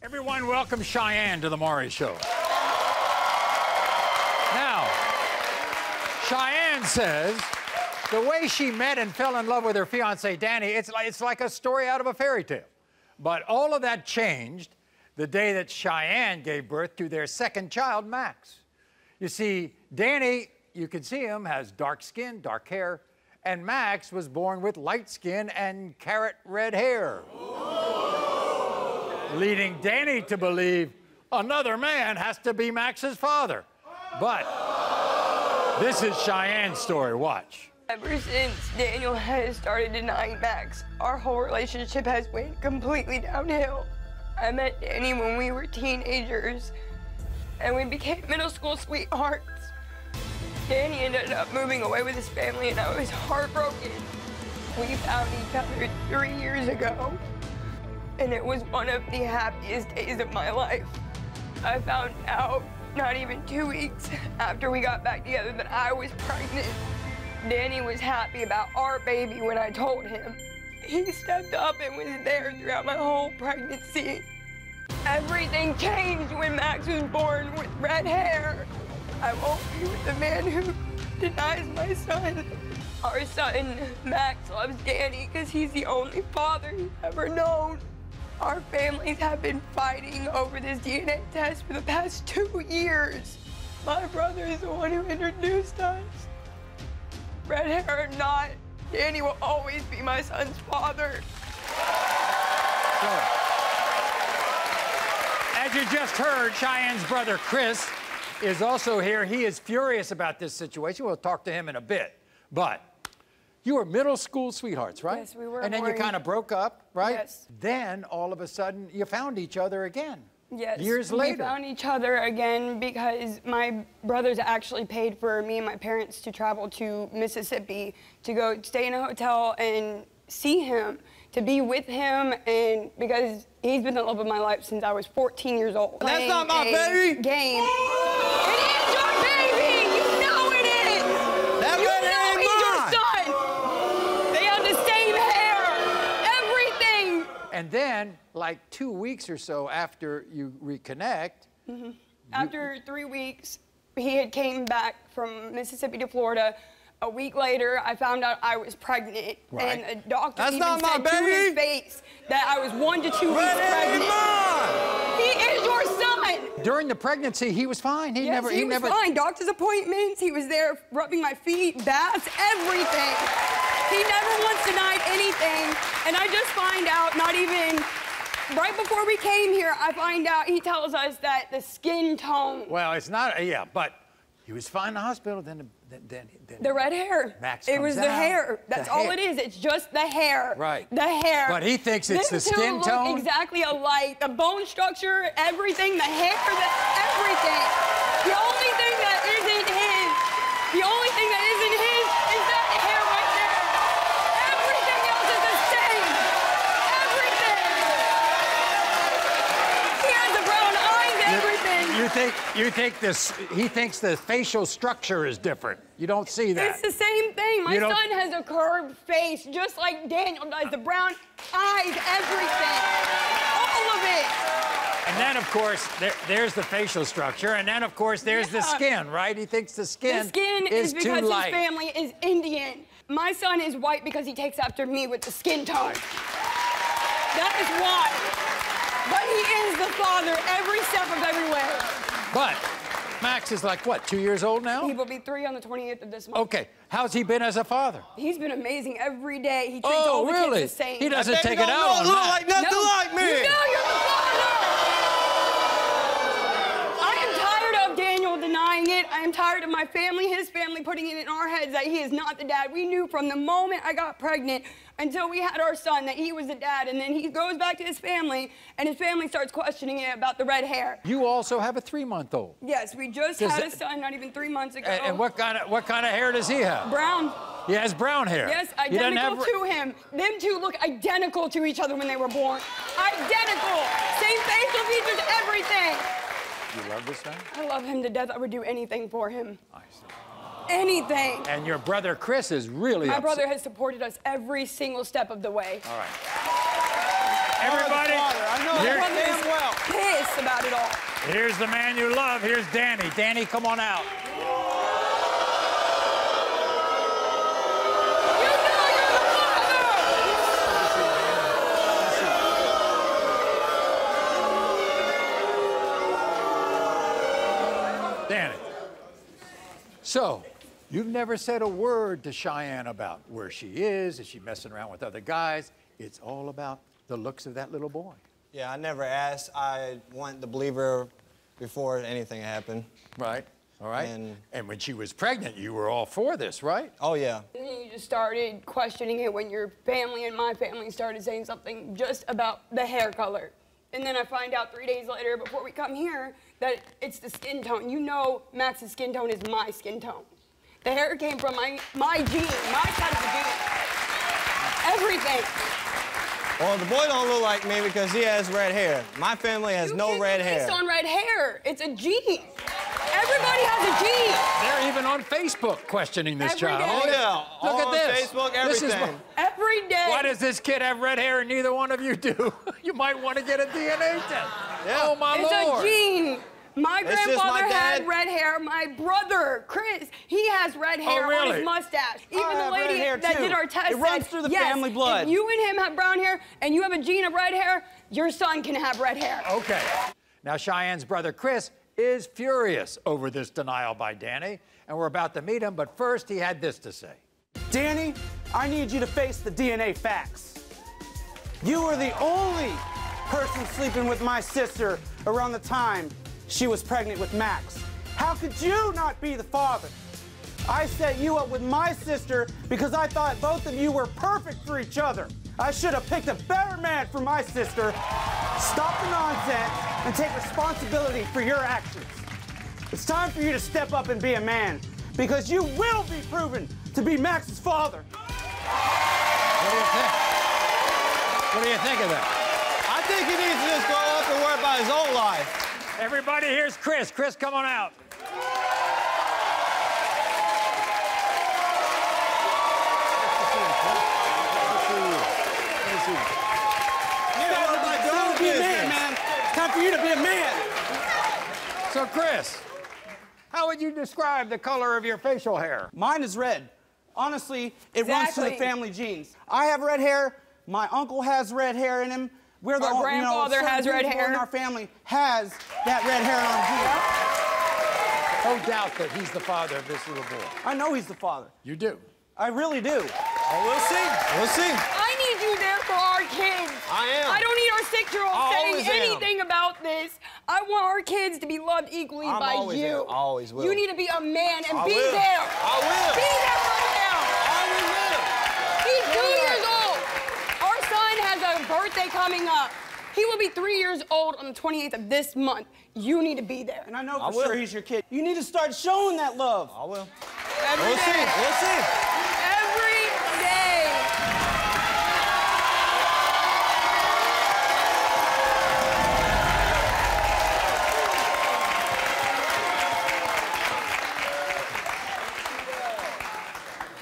Everyone, welcome Cheyenne to the Maury Show. Now, Cheyenne says the way she met and fell in love with her fiancé, Danny, it's like a story out of a fairy tale. But all of that changed the day that Cheyenne gave birth to their second child, Max. You see, Danny, you can see him, has dark skin, dark hair, and Max was born with light skin and carrot red hair. Leading Danny to believe another man has to be Max's father. But this is Cheyenne's story. Watch. Ever since Daniel has started denying Max, our whole relationship has went completely downhill. I met Danny when we were teenagers, and we became middle school sweethearts. Danny ended up moving away with his family, and I was heartbroken. We found each other 3 years ago, and it was one of the happiest days of my life. I found out not even 2 weeks after we got back together that I was pregnant. Danny was happy about our baby when I told him. He stepped up and was there throughout my whole pregnancy. Everything changed when Max was born with red hair. I won't be with the man who denies my son. Our son, Max, loves Danny because he's the only father he's ever known. Our families have been fighting over this DNA test for the past 2 years. My brother is the one who introduced us. Red hair or not, Danny will always be my son's father. So, as you just heard, Cheyenne's brother, Chris, is also here. He is furious about this situation. We'll talk to him in a bit. But you were middle school sweethearts, right? Yes, we were. And then you kind of broke up, right? Yes. Then, all of a sudden, you found each other again. Yes. Years later. We found each other again because my brothers actually paid for me and my parents to travel to Mississippi to go stay in a hotel and see him, to be with him, and because he's been the love of my life since I was 14 years old. That's not my baby! Game. It is your baby! You know it is! That baby ain't mine! Your son! They have the same hair! Everything! And then, like 2 weeks or so after you reconnect... After 3 weeks, he had came back from Mississippi to Florida. A week later, I found out I was pregnant. Right. And a doctor That's even not my said to his baby. face that I was 1 to 2 weeks That ain't pregnant. mine! He is your son! During the pregnancy, he was fine. He Yes, never... he was fine. Doctor's appointments, he was there rubbing my feet, baths, everything. He never once denied anything. And I just find out, not even... Right before we came here, I find out he tells us that the skin tone... Well, it's not... Yeah, but he was fine in the hospital, then The red hair. Max it comes was the out. hair. That's The all hair. it is. It's just the hair. Right. The hair. But he thinks it's the Them two skin look tone? exactly alike. The bone structure, everything, the hair, everything. The only thing that isn't his, is that hair right there. Everything else is the same. Everything. He has the brown eyes, everything. He thinks the facial structure is different. You don't see that. It's the same thing. My You don't- son has a curved face, just like Daniel does. The brown eyes, everything. All of it. And then, of course, there's the facial structure, and then, of course, there's the skin, right? He thinks the skin, The skin is too because his light. family is Indian. My son is white because he takes after me with the skin tone. That is why. But he is the father every step of every way. But Max is like, what, 2 years old now? He will be 3 on the 28th of this month. Okay. How's he been as a father? He's been amazing every day. He treats all the really? kids the same. He doesn't That take baby it don't out on look Max. like nothing like me! You know you're the father! I am tired of Daniel denying it. I am tired of my family, his family, putting it in our heads that he is not the dad. We knew from the moment I got pregnant until we had our son that he was the dad, and then he goes back to his family, and his family starts questioning it about the red hair. You also have a 3-month-old. Yes, we just Does had that- a son not even 3 months ago. And what kind of hair does he have? Brown. He has brown hair. Yes, He doesn't identical have... to him. Them two look identical to each other when they were born. Identical. Same facial features, everything. You love this man? I love him to death. I would do anything for him. I see. Anything. And your brother Chris is really My upset. brother has supported us every single step of the way. All right. Everybody, I know here- damn well. Here's the man you love. Here's Danny. Danny, come on out. Danny. So, you've never said a word to Cheyenne about where she is she messing around with other guys? It's all about the looks of that little boy. Yeah, I never asked. I wanted to believe her before anything happened. Right, all right. And when she was pregnant, you were all for this, right? Oh, yeah. And then you just started questioning it when your family and my family started saying something just about the hair color. And then I find out 3 days later, before we come here, that it's the skin tone. You know Max's skin tone is my skin tone. The hair came from my gene, my type of gene. Everything. Well, the boy don't look like me because he has red hair. My family has no red hair. Based on red hair. It's a gene. Everybody has a gene. They're even on Facebook questioning this child. Oh, yeah. Look at this. Facebook, everything. Every day. Why does this kid have red hair and neither one of you do? You might want to get a DNA test. Yeah. Oh, my Lord. It's a gene. My grandfather had dad. red hair. My brother, Chris, he has red hair on his mustache. Even the lady that did our test It runs through the yes, family blood. If you and him have brown hair and you have a gene of red hair, your son can have red hair. Okay. Now, Cheyenne's brother, Chris, is furious over this denial by Danny, and we're about to meet him, but first he had this to say. Danny, I need you to face the DNA facts. You were the only person sleeping with my sister around the time she was pregnant with Max. How could you not be the father? I set you up with my sister because I thought both of you were perfect for each other. I should have picked a better man for my sister. Stop the nonsense and take responsibility for your actions. It's time for you to step up and be a man because you will be proven to be Max's father. What do you think? What do you think of that? I think he needs to just grow up and worry about his own life. Everybody, here's Chris. Chris, come on out. Be a man, man. It's time for you to be a man. So, Chris, how would you describe the color of your facial hair? Mine is red. Honestly, it runs through the family genes. I have red hair. My uncle has red hair in him. We're the Our grandfather has red hair. In our family has that red hair on him. No doubt that he's the father of this little boy. I know he's the father. You do? I really do. Oh, we'll see. We'll see. I need you there for our kids. I am. I don't need our 6-year-old saying always am. anything about this. I want our kids to be loved equally by always you. am. I always will. You need to be a man and be will. there. I will. Be there for him. I will. He's 2 years old. Our son has a birthday coming up. He will be 3 years old on the 28th of this month. You need to be there. And I know for sure he's your kid. You need to start showing that love. I will. Every day. We'll see. Every day.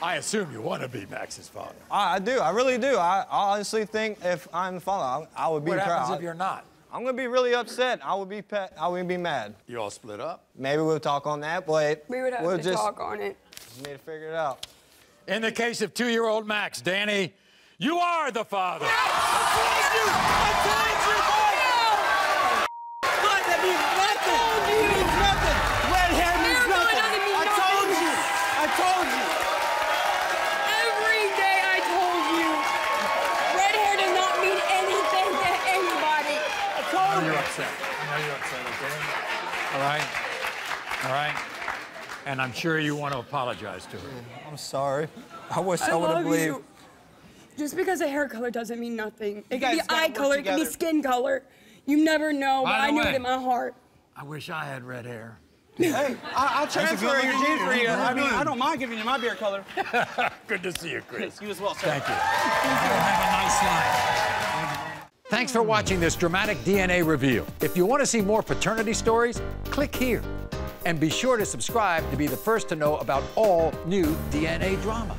I assume you want to be Max's father. I do. I really do. I honestly think if I'm the father, I would be proud. What happens if you're not? I'm gonna be really upset. I would be mad. You all split up? Maybe we'll talk on that, but We would have we'll to just talk on it. need to figure it out. In the case of 2-year-old Max, Danny, you are the father. I told you, boy! But that means nothing. It means nothing. Red hair means nothing. I told you. I told you. Every day I told you. Red hair does not mean anything to anybody. I told you. You're upset. I know you're upset, okay? All right? All right? And I'm sure you want to apologize to her. I'm sorry. I wish I would have love believed. you. Just because of hair color doesn't mean nothing. It guys can be gotta eye work color, it can be together. skin color. You never know, but By the I knew way- it in my heart. I wish I had red hair. Hey, I'll transfer your good-looking gene for you. you. I mean, Good. I don't mind giving you my beer color. Good to see you, Chris. You as well, sir. Thank you. Have a nice life. Thanks for watching this dramatic DNA reveal. If you want to see more paternity stories, click here. And be sure to subscribe to be the first to know about all new DNA drama.